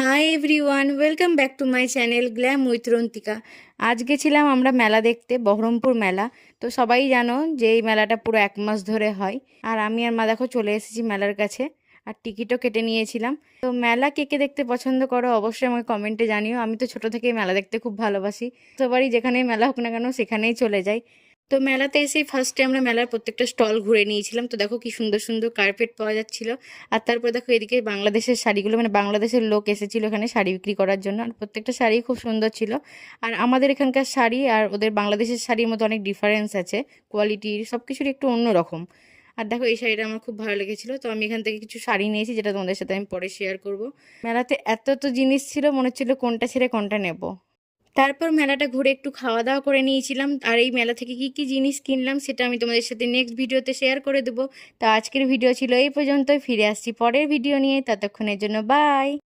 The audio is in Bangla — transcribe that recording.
High everyone, welcome back to my channel glam with Rantika. আজ গেছিলাম আমরা মেলা দেখতে, বহরমপুর মেলা। তো সবাই জানো যে এই মেলাটা পুরো 1 মাস ধরে হয়। আর আমি আর মা দেখো চলে এসেছি মেলার কাছে, আর টিকিটও কেটে নিয়েছিলাম। তো মেলা কে কে দেখতে পছন্দ করো অবশ্যই আমাকে কমেন্টে জানিও। আমি তো ছোট থেকেই মেলা দেখতে খুব ভালোবাসি, সবারই যেখানেই মেলা হোক না কেন সেখানেই চলে যাই। তো মেলাতে এসেই ফার্স্টে আমরা মেলার প্রত্যেকটা স্টল ঘুরে নিয়েছিলাম। তো দেখো কি সুন্দর সুন্দর কার্পেট পাওয়া যাচ্ছিল। আর তারপর দেখো এদিকে বাংলাদেশের শাড়িগুলো, মানে বাংলাদেশের লোক এসেছিল এখানে শাড়ি বিক্রি করার জন্য। আর প্রত্যেকটা শাড়ি খুব সুন্দর ছিল। আর আমাদের এখানকার শাড়ি আর ওদের বাংলাদেশের শাড়ির মধ্যে অনেক ডিফারেন্স আছে, কোয়ালিটির সব কিছুর একটু অন্যরকম। আর দেখো এই শাড়িটা আমার খুব ভালো লেগেছিল। তো আমি এখান থেকে কিছু শাড়ি নিয়েছি, যেটা তোমাদের সাথে আমি পরে শেয়ার করব। মেলাতে এত তো জিনিস ছিল, মনে হচ্ছিল কোনটা ছেড়ে কোনটা নেব। তারপর মেলাটা ঘুরে একটু খাওয়া দাওয়া করে নিয়েছিলাম। আর এই মেলা থেকে কি কি জিনিস কিনলাম সেটা আমি তোমাদের সাথে নেক্সট ভিডিওতে শেয়ার করে দেবো। তো আজকের ভিডিও ছিল এই পর্যন্তই, ফিরে আসছি পরের ভিডিও নিয়ে। ততক্ষণের জন্য বাই।